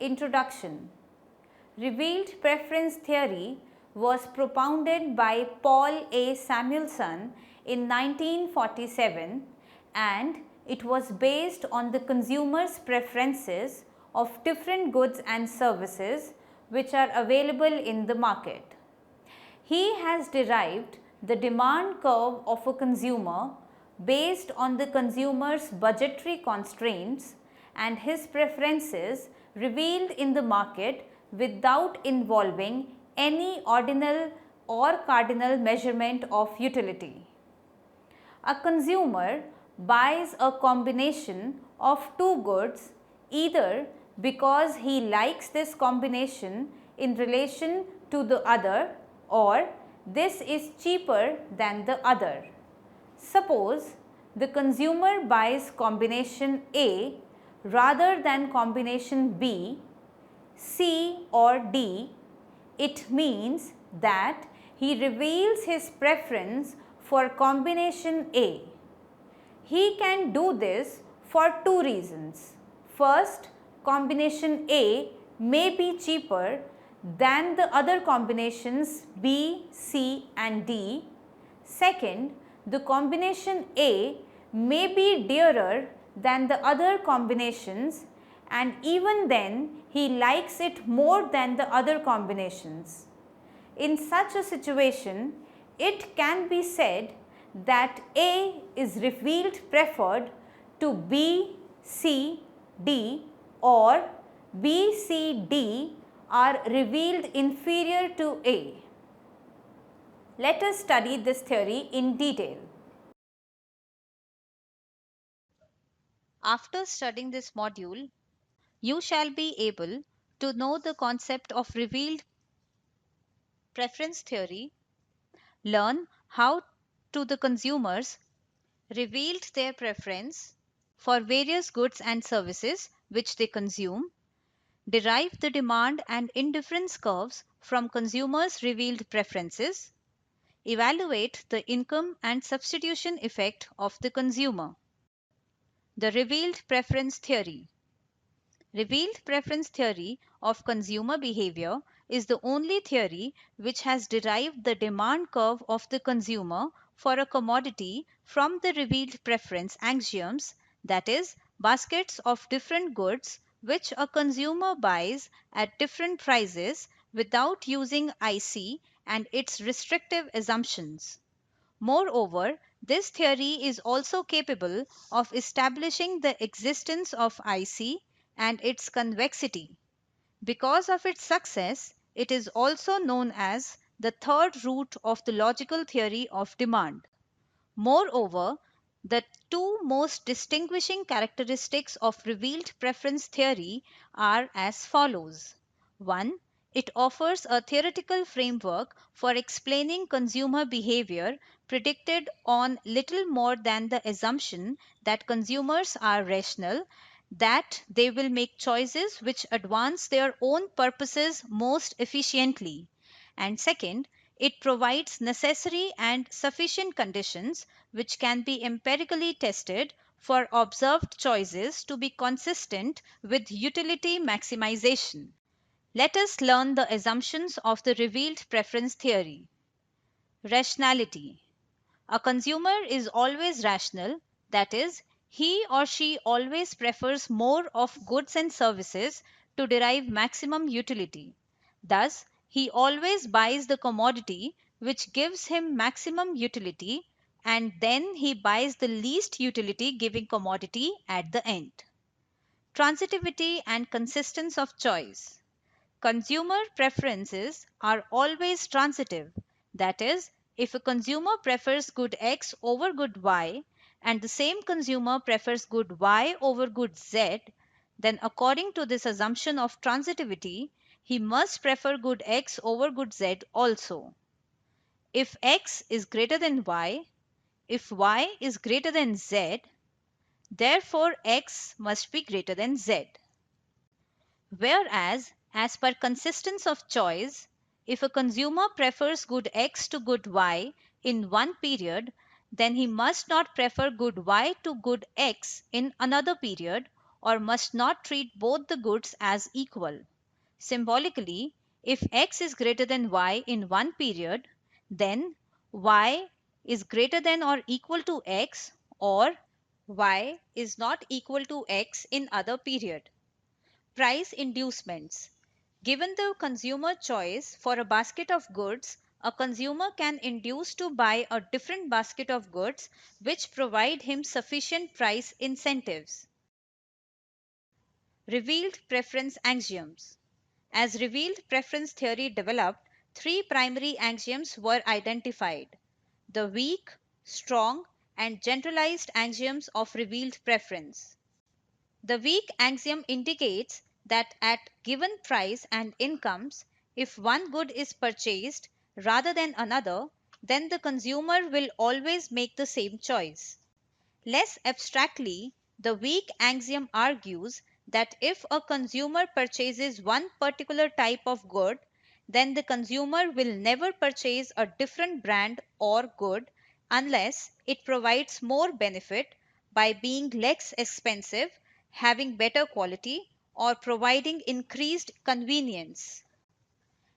Introduction. Revealed preference theory was propounded by Paul A. Samuelson in 1947, and it was based on the consumer's preferences of different goods and services which are available in the market. He has derived the demand curve of a consumer based on the consumer's budgetary constraints and his preferences revealed in the market without involving any ordinal or cardinal measurement of utility. A consumer buys a combination of two goods either because he likes this combination in relation to the other or this is cheaper than the other. Suppose the consumer buys combination A rather than combination B, C or D. It means that he reveals his preference for combination A. He can do this for two reasons. First, combination A may be cheaper than the other combinations B, C and D. Second, the combination A may be dearer than the other combinations, and even then he likes it more than the other combinations. In such a situation, it can be said that A is revealed preferred to B, C, D, or B, C, D are revealed inferior to A. Let us study this theory in detail. After studying this module, you shall be able to know the concept of revealed preference theory, learn how to the consumers revealed their preference for various goods and services which they consume, derive the demand and indifference curves from consumers' revealed preferences, evaluate the income and substitution effect of the consumer. The revealed preference theory. Revealed preference theory of consumer behavior is the only theory which has derived the demand curve of the consumer for a commodity from the revealed preference axioms, that is, baskets of different goods which a consumer buys at different prices without using IC and its restrictive assumptions. Moreover, this theory is also capable of establishing the existence of IC and its convexity. Because of its success, it is also known as the third root of the logical theory of demand. Moreover, the two most distinguishing characteristics of revealed preference theory are as follows. 1. It offers a theoretical framework for explaining consumer behavior predicted on little more than the assumption that consumers are rational, that they will make choices which advance their own purposes most efficiently. And second, it provides necessary and sufficient conditions which can be empirically tested for observed choices to be consistent with utility maximization. Let us learn the assumptions of the revealed preference theory. Rationality. A consumer is always rational, that is, he or she always prefers more of goods and services to derive maximum utility. Thus, he always buys the commodity which gives him maximum utility, and then he buys the least utility giving commodity at the end. Transitivity and consistence of choice. Consumer preferences are always transitive. That is, if a consumer prefers good X over good Y and the same consumer prefers good Y over good Z, then according to this assumption of transitivity, he must prefer good X over good Z also. If X is greater than Y, if Y is greater than Z, therefore X must be greater than Z. Whereas, as per consistence of choice, if a consumer prefers good X to good Y in one period, then he must not prefer good Y to good X in another period, or must not treat both the goods as equal. Symbolically, if x is greater than y in one period, then y is greater than or equal to x, or y is not equal to x in other period. Price inducements. Given the consumer choice for a basket of goods, a consumer can induce to buy a different basket of goods which provide him sufficient price incentives. Revealed preference axioms. As revealed preference theory developed, three primary axioms were identified: the weak, strong, and generalized axioms of revealed preference. The weak axiom indicates that at given price and incomes, if one good is purchased rather than another, then the consumer will always make the same choice. Less abstractly, the weak axiom argues that if a consumer purchases one particular type of good, then the consumer will never purchase a different brand or good unless it provides more benefit by being less expensive, having better quality, or providing increased convenience.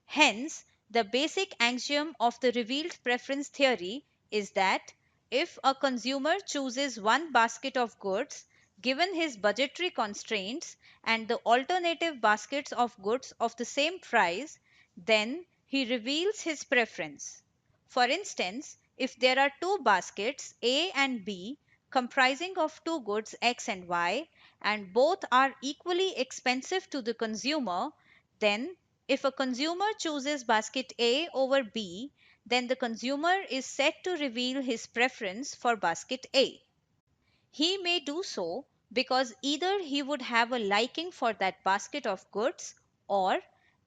Hence, the basic axiom of the revealed preference theory is that if a consumer chooses one basket of goods, given his budgetary constraints and the alternative baskets of goods of the same price, then he reveals his preference. For instance, if there are two baskets A and B comprising of two goods X and Y, and both are equally expensive to the consumer, then if a consumer chooses basket A over B, then the consumer is said to reveal his preference for basket A. He may do so because either he would have a liking for that basket of goods, or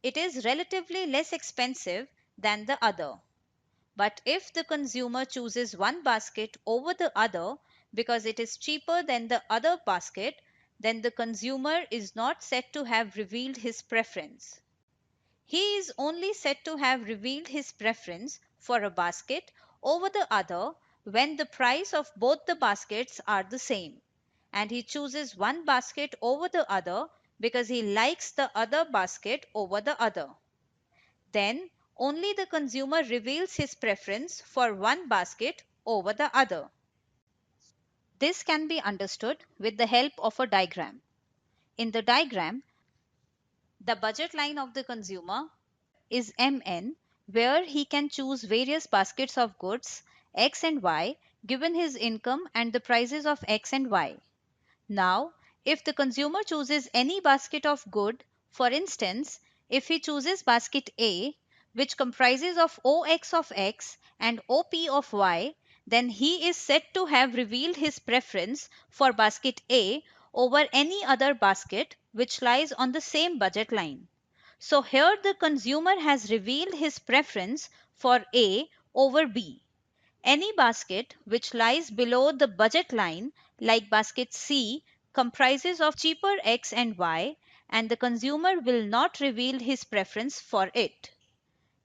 it is relatively less expensive than the other. But if the consumer chooses one basket over the other because it is cheaper than the other basket, then the consumer is not said to have revealed his preference. He is only said to have revealed his preference for a basket over the other when the price of both the baskets are the same, and he chooses one basket over the other because he likes the other basket over the other. Then only the consumer reveals his preference for one basket over the other. This can be understood with the help of a diagram. In the diagram, the budget line of the consumer is MN, where he can choose various baskets of goods X and Y given his income and the prices of X and Y. Now, if the consumer chooses any basket of good, for instance, if he chooses basket A, which comprises of OX of X and OP of Y, then he is said to have revealed his preference for basket A over any other basket which lies on the same budget line. So here the consumer has revealed his preference for A over B. Any basket which lies below the budget line, like basket C, comprises of cheaper X and Y, and the consumer will not reveal his preference for it.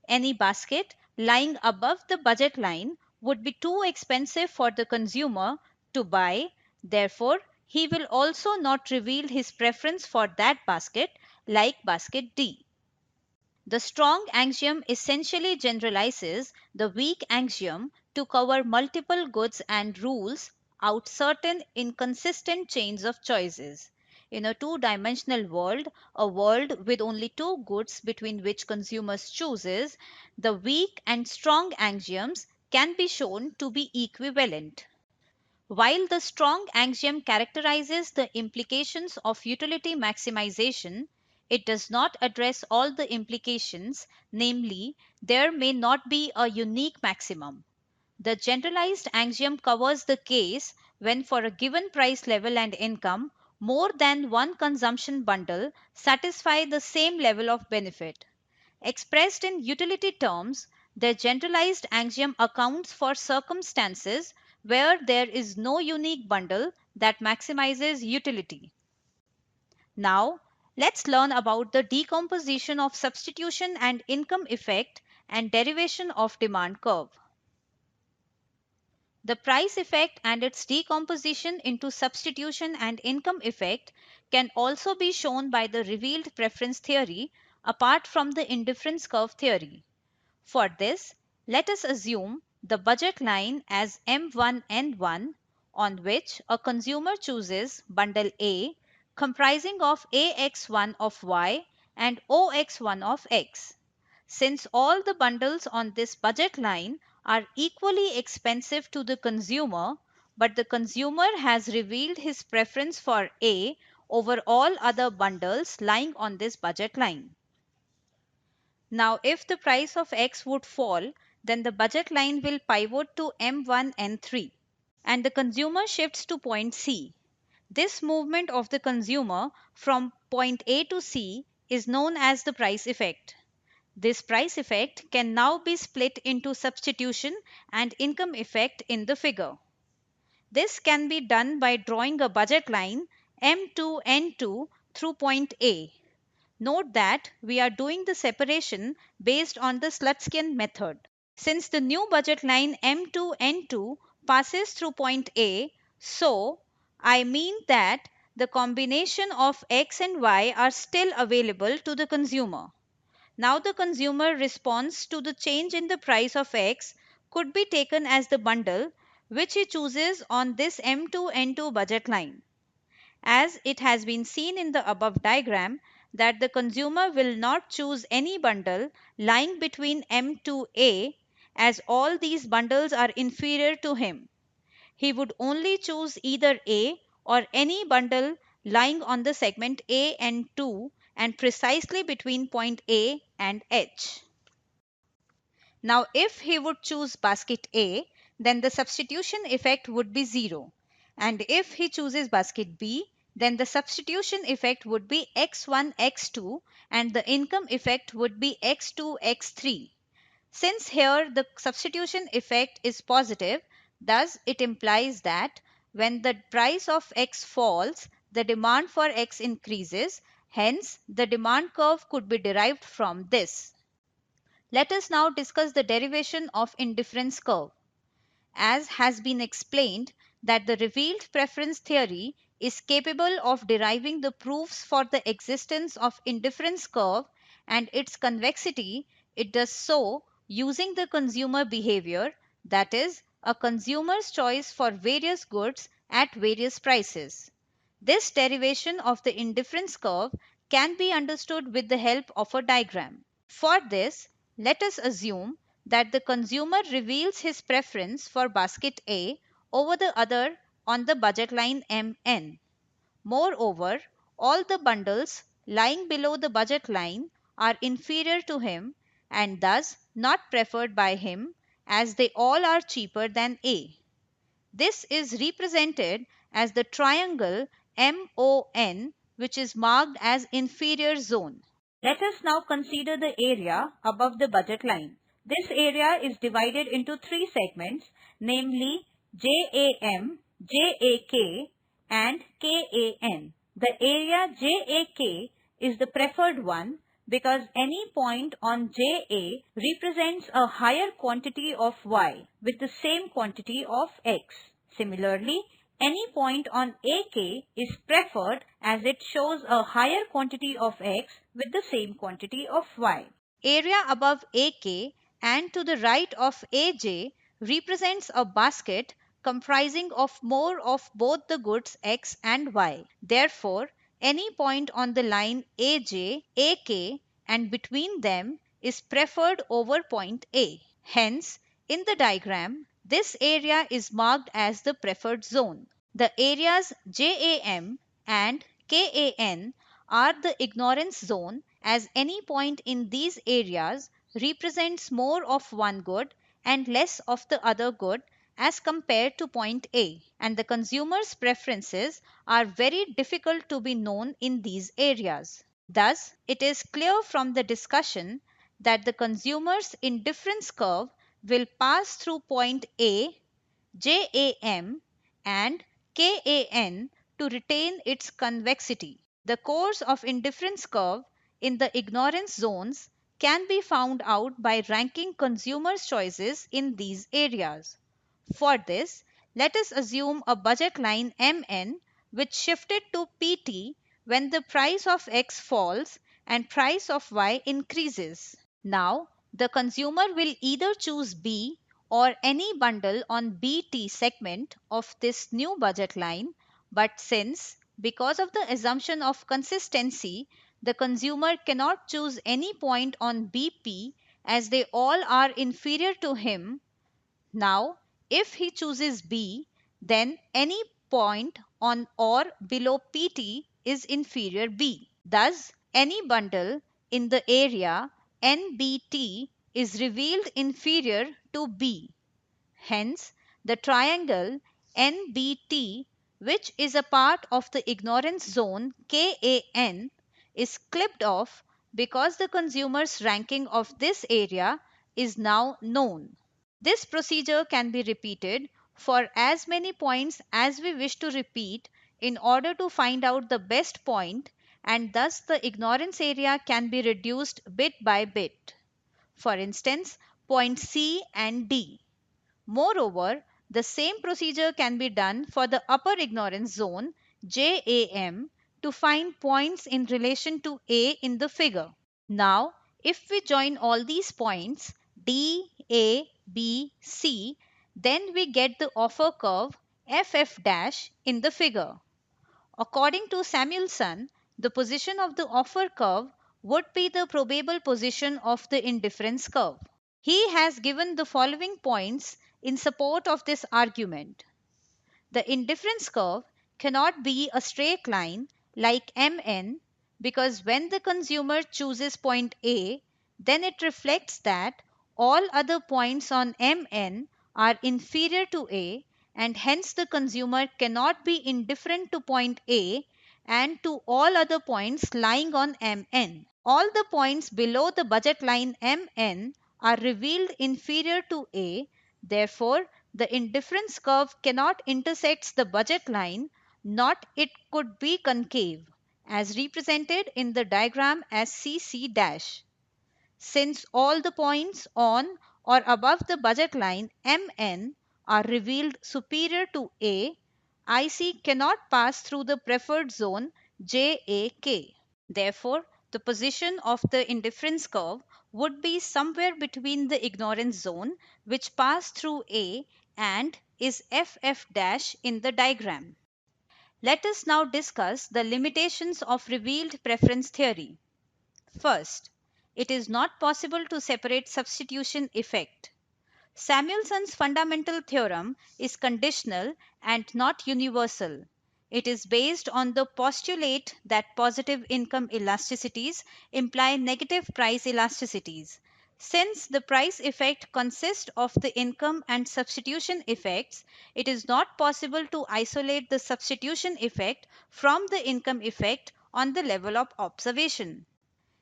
Any basket lying above the budget line would be too expensive for the consumer to buy, therefore, he will also not reveal his preference for that basket, like basket D. The strong axiom essentially generalizes the weak axiom to cover multiple goods and rules out certain inconsistent chains of choices. In a two-dimensional world, a world with only two goods between which consumers chooses, the weak and strong axioms can be shown to be equivalent. While the strong axiom characterizes the implications of utility maximization, it does not address all the implications, namely, there may not be a unique maximum. The generalized axiom covers the case when, for a given price level and income, more than one consumption bundle satisfy the same level of benefit. Expressed in utility terms, the generalized axiom accounts for circumstances where there is no unique bundle that maximizes utility. Now, let's learn about the decomposition of substitution and income effect and derivation of demand curve. The price effect and its decomposition into substitution and income effect can also be shown by the revealed preference theory apart from the indifference curve theory. For this, let us assume the budget line as M1N1 on which a consumer chooses bundle A comprising of AX1 of Y and OX1 of X. Since all the bundles on this budget line are equally expensive to the consumer, but the consumer has revealed his preference for A over all other bundles lying on this budget line. Now, if the price of X would fall, then the budget line will pivot to M1N3 and the consumer shifts to point C. This movement of the consumer from point A to C is known as the price effect. This price effect can now be split into substitution and income effect in the figure. This can be done by drawing a budget line M2N2 through point A. Note that we are doing the separation based on the Slutskin method. Since the new budget line M2N2 passes through point A, so I mean that the combination of X and Y are still available to the consumer. Now the consumer response to the change in the price of X could be taken as the bundle which he chooses on this M2N2 budget line. As it has been seen in the above diagram that the consumer will not choose any bundle lying between M2A as all these bundles are inferior to him. He would only choose either A or any bundle lying on the segment A and 2 and precisely between point A and H. Now, if he would choose basket A, then the substitution effect would be 0. And if he chooses basket B, then the substitution effect would be x1, x2 and the income effect would be x2, x3. Since here the substitution effect is positive, thus it implies that when the price of X falls, the demand for X increases. Hence, the demand curve could be derived from this. Let us now discuss the derivation of indifference curve. As has been explained that the revealed preference theory is capable of deriving the proofs for the existence of indifference curve and its convexity, it does so using the consumer behavior, that is, a consumer's choice for various goods at various prices. This derivation of the indifference curve can be understood with the help of a diagram. For this, let us assume that the consumer reveals his preference for basket A over the other on the budget line MN. Moreover, all the bundles lying below the budget line are inferior to him and thus not preferred by him as they all are cheaper than A. This is represented as the triangle MON, which is marked as inferior zone. Let us now consider the area above the budget line. This area is divided into three segments, namely JAM, JAK and KAN. The area JAK is the preferred one because any point on JA represents a higher quantity of Y with the same quantity of X. Similarly, any point on AK is preferred as it shows a higher quantity of X with the same quantity of Y. Area above AK and to the right of AJ represents a basket comprising of more of both the goods X and Y. Therefore, any point on the line AJ, AK and between them is preferred over point A. Hence, in the diagram, this area is marked as the preferred zone. The areas JAM and KAN are the ignorance zone as any point in these areas represents more of one good and less of the other good as compared to point A, and the consumer's preferences are very difficult to be known in these areas. Thus, it is clear from the discussion that the consumer's indifference curve will pass through point A, JAM and KAN to retain its convexity. The course of indifference curve in the ignorance zones can be found out by ranking consumers' choices in these areas. For this, let us assume a budget line Mn which shifted to Pt when the price of X falls and price of Y increases. Now, the consumer will either choose B or any bundle on BT segment of this new budget line, but since, because of the assumption of consistency, the consumer cannot choose any point on BP as they all are inferior to him, now, if he chooses B, then any point on or below PT is inferior B. Thus, any bundle in the area NBT is revealed inferior to B. Hence, the triangle NBT, which is a part of the ignorance zone KAN, is clipped off because the consumer's ranking of this area is now known. This procedure can be repeated for as many points as we wish to repeat in order to find out the best point, and thus the ignorance area can be reduced bit by bit. For instance, points C and D. Moreover, the same procedure can be done for the upper ignorance zone JAM to find points in relation to A in the figure. Now, if we join all these points D, A, B, C, then we get the offer curve FF dash in the figure. According to Samuelson, the position of the offer curve would be the probable position of the indifference curve. He has given the following points in support of this argument. The indifference curve cannot be a straight line like Mn because when the consumer chooses point A, then it reflects that all other points on Mn are inferior to A, and hence the consumer cannot be indifferent to point A and to all other points lying on Mn. All the points below the budget line Mn are revealed inferior to A, therefore the indifference curve cannot intersect the budget line, not it could be concave, as represented in the diagram as CC dash. Since all the points on or above the budget line Mn are revealed superior to A, IC cannot pass through the preferred zone JAK. Therefore, the position of the indifference curve would be somewhere between the ignorance zone, which passed through A, and is FF dash in the diagram. Let us now discuss the limitations of revealed preference theory. First, it is not possible to separate substitution effect. Samuelson's fundamental theorem is conditional and not universal. It is based on the postulate that positive income elasticities imply negative price elasticities. Since the price effect consists of the income and substitution effects, it is not possible to isolate the substitution effect from the income effect on the level of observation.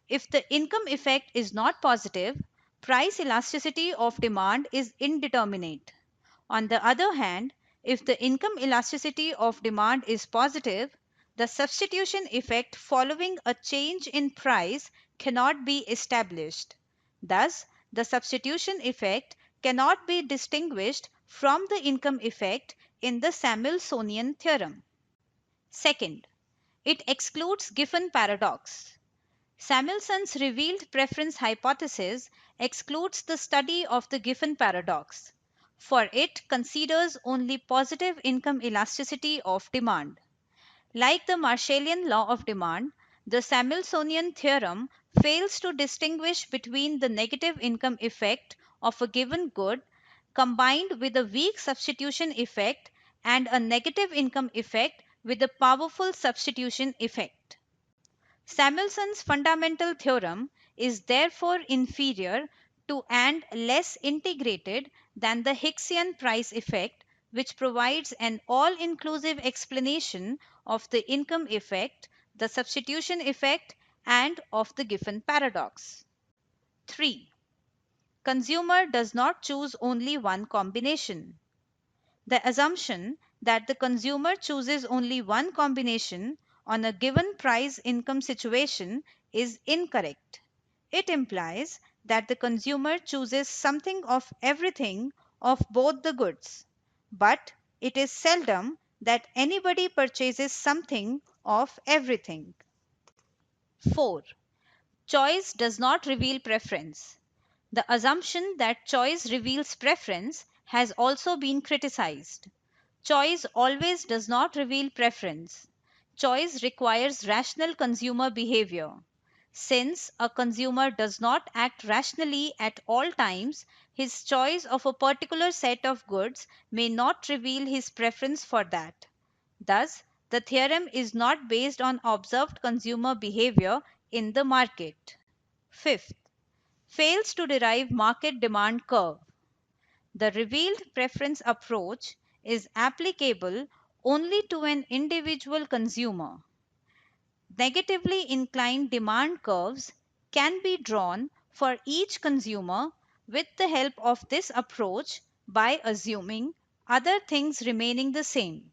If the income effect is not positive, price elasticity of demand is indeterminate. On the other hand, if the income elasticity of demand is positive, the substitution effect following a change in price cannot be established. Thus, the substitution effect cannot be distinguished from the income effect in the Samuelsonian theorem. Second, it excludes Giffen paradox. Samuelson's revealed preference hypothesis excludes the study of the Giffen paradox, for it considers only positive income elasticity of demand. Like the Marshallian law of demand, the Samuelsonian theorem fails to distinguish between the negative income effect of a given good combined with a weak substitution effect and a negative income effect with a powerful substitution effect. Samuelson's fundamental theorem is therefore inferior to and less integrated than the Hicksian price effect, which provides an all-inclusive explanation of the income effect, the substitution effect, and of the Giffen paradox. 3. Consumer does not choose only one combination. The assumption that the consumer chooses only one combination on a given price income situation is incorrect. It implies that the consumer chooses something of everything of both the goods. but it is seldom that anybody purchases something of everything. 4. Choice does not reveal preference. The assumption that choice reveals preference has also been criticized. Choice always does not reveal preference. Choice requires rational consumer behavior. Since a consumer does not act rationally at all times, his choice of a particular set of goods may not reveal his preference for that. Thus, the theorem is not based on observed consumer behavior in the market. Fifth, fails to derive market demand curve. The revealed preference approach is applicable only to an individual consumer. Negatively inclined demand curves can be drawn for each consumer with the help of this approach by assuming other things remaining the same.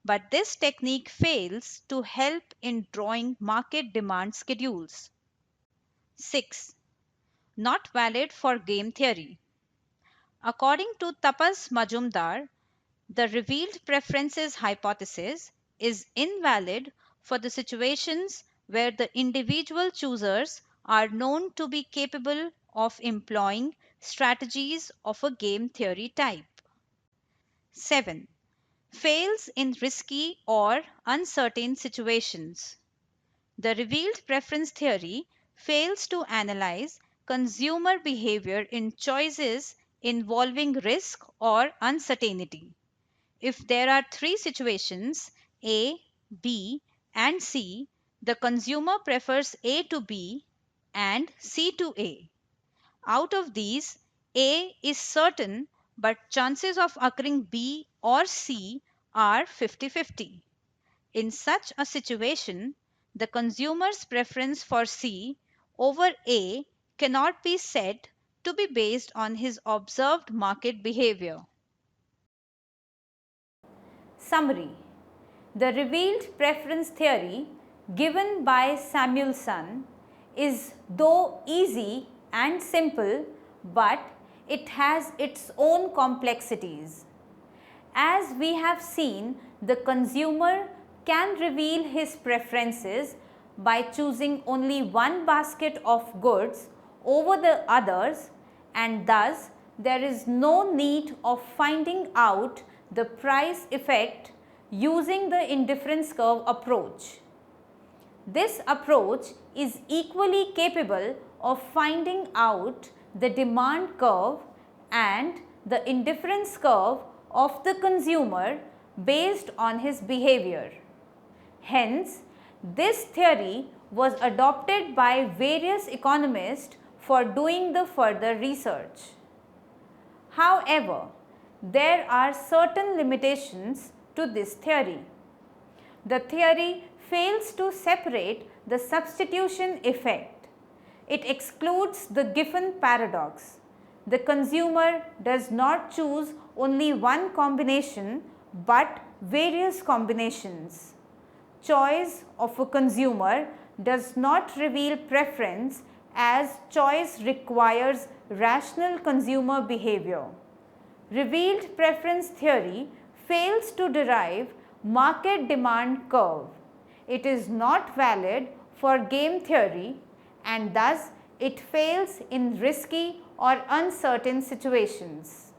But this technique fails to help in drawing market demand schedules. 6. Not valid for game theory. According to Tapas Majumdar, the revealed preferences hypothesis is invalid for the situations where the individual choosers are known to be capable of employing strategies of a game theory type. 7. Fails in risky or uncertain situations. The revealed preference theory fails to analyze consumer behavior in choices involving risk or uncertainty. If there are three situations A, B, and C, the consumer prefers A to B and C to A. Out of these, A is certain, but chances of occurring B or C are 50-50. In such a situation, the consumer's preference for C over A cannot be said to be based on his observed market behavior. Summary. The revealed preference theory given by Samuelson is though easy and simple, but it has its own complexities. As we have seen, the consumer can reveal his preferences by choosing only one basket of goods over the others, and thus there is no need of finding out the price effect using the indifference curve approach. This approach is equally capable of finding out the demand curve and the indifference curve of the consumer based on his behavior. Hence, this theory was adopted by various economists for doing the further research. However, there are certain limitations to this theory. The theory fails to separate the substitution effect. It excludes the Giffen paradox. The consumer does not choose only one combination but various combinations. Choice of a consumer does not reveal preference as choice requires rational consumer behavior. Revealed preference theory fails to derive market demand curve. It is not valid for game theory and thus it fails in risky or uncertain situations.